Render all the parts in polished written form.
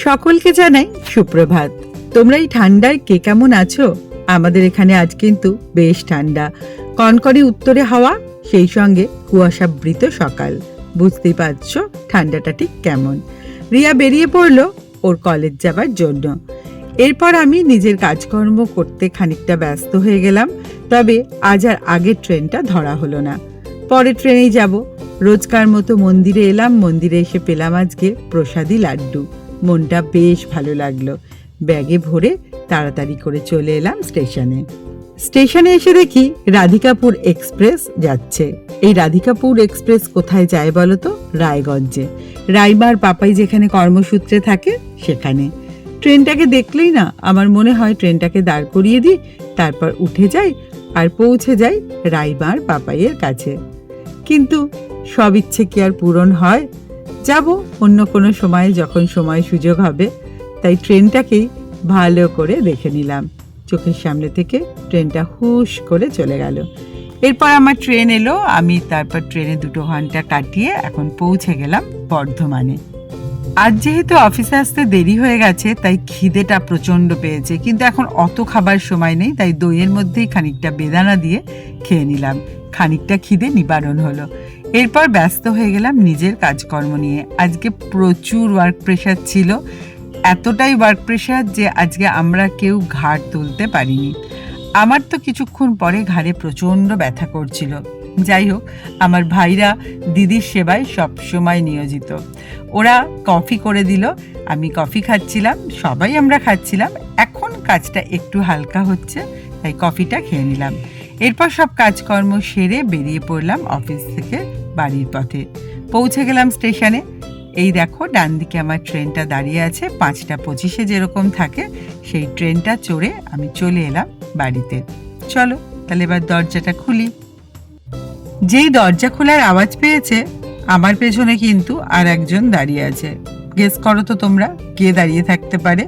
সকলকে জানাই সুপ্রভাত। তোমরা এই ঠান্ডায় কে কেমন আছো? আমাদের এখানে আজ কিন্তু বেশ ঠান্ডা, কনকনে উত্তরে হাওয়া, সেই সঙ্গে কুয়াশাবৃত সকাল। বুঝতেই পারছো ঠান্ডাটা ঠিক কেমন। রিয়া বেরিয়ে পড়লো ওর কলেজ যাবার জন্য। এরপর আমি নিজের কাজকর্ম করতে খানিকটা ব্যস্ত হয়ে গেলাম। তবে আজ আর আগের ট্রেনটা ধরা হলো না, পরের ট্রেনেই যাব। রোজকার মতো মন্দিরে এলাম। মন্দিরে এসে পেলাম আজকে প্রসাদী লাড্ডু। মনটা বেশ ভালো লাগলো। ব্যাগে ভরে তাড়াতাড়ি করে চলে এলাম স্টেশনে। স্টেশনে এসে দেখি রাধিকাপুর এক্সপ্রেস যাচ্ছে। এই রাধিকাপুর এক্সপ্রেস কোথায় যায় বলো তো? রায়গঞ্জে। রাইমার পাপাই যেখানে কর্মসূত্রে থাকে সেখানে। ট্রেনটাকে দেখলেই না আমার মনে হয় ট্রেনটাকে দাঁড় করিয়ে দিই, তারপর উঠে যাই আর পৌঁছে যাই রাইমার পাপাইয়ের কাছে। কিন্তু সব ইচ্ছে কি আর পূরণ হয়? যাব অন্য কোনো সময়, যখন সময় সুযোগ হবে। তাই ট্রেনটাকেই ভালো করে দেখে নিলাম। চোখের সামনে থেকে ট্রেনটা হুশ করে চলে গেল। এরপর আমার ট্রেন এলো। আমি তারপর ট্রেনে 2 ঘন্টা কাটিয়ে এখন পৌঁছে গেলাম বর্ধমানে। আজ যেহেতু অফিসে আসতে দেরি হয়ে গেছে, তাই খিদেটা প্রচণ্ড পেয়েছে। কিন্তু এখন অত খাবার সময় নেই, তাই দইয়ের মধ্যেই খানিকটা বেদানা দিয়ে খেয়ে নিলাম। খানিকটা খিদে নিবারণ হলো। এরপর ব্যস্ত হয়ে গেলাম নিজের কাজকর্ম নিয়ে। আজকে প্রচুর ওয়ার্ক প্রেশার ছিল, এতটাই ওয়ার্ক প্রেশার যে আজকে আমরা কেউ ঘাড় তুলতে পারিনি। আমার তো কিছুক্ষণ পরে ঘাড়ে প্রচণ্ড ব্যথা করছিল। যাই হোক, আমার ভাইরা দিদির সেবায় সবসময় নিয়োজিত। ওরা কফি করে দিল, আমি কফি খাচ্ছিলাম, সবাই আমরা খাচ্ছিলাম। এখন কাজটা একটু হালকা হচ্ছে, তাই কফিটা খেয়ে নিলাম। এরপর সব কাজকর্ম সেরে বেরিয়ে পড়লাম অফিস থেকে বাড়ির পথে। পৌঁছে গেলাম স্টেশনে। এই দেখো ডান দিকে আমার ট্রেনটা দাঁড়িয়ে আছে। 5:25 যেরকম থাকে সেই ট্রেনটা চড়ে আমি চলে এলাম বাড়িতে। চলো তাহলে এবার দরজাটা খুলি। যেই দরজা খোলার আওয়াজ পেয়েছে, আমার পেছনে কিন্তু আর একজন দাঁড়িয়ে আছে। গেস করো তো তোমরা কে দাঁড়িয়ে থাকতে পারে?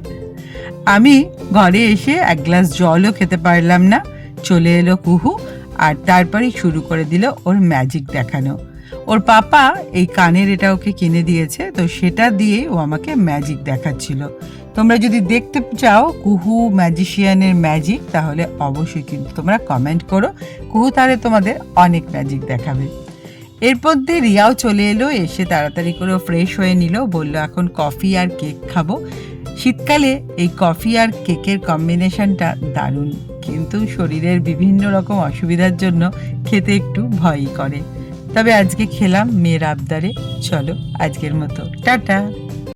আমি ঘরে এসে এক গ্লাস জলও খেতে পারলাম না, চলে এলো কুহু। আর তারপরেই শুরু করে দিল ওর ম্যাজিক দেখানো। ওর পাপা এই কানের এটা ওকে কিনে দিয়েছে, তো সেটা দিয়ে ও আমাকে ম্যাজিক দেখাচ্ছিল। তোমরা যদি দেখতে চাও কুহু ম্যাজিশিয়ানের ম্যাজিক, তাহলে অবশ্যই কিন্তু তোমরা কমেন্ট করো। কুহু তাহলে তোমাদের অনেক ম্যাজিক দেখাবে। এরপর দিয়ে রিয়াও চলে এলো। এসে তাড়াতাড়ি করে ফ্রেশ হয়ে নিল, বলল এখন কফি আর কেক খাবো। শীতকালে এই কফি আর কেকের কম্বিনেশনটা দারুণ, কিন্তু শরীরের বিভিন্ন রকম অসুবিধার জন্য খেতে একটু ভয়ই করে। তবে আজকে খেলাম মেয়ের আবদারে। চলো আজকের মতো টাটা।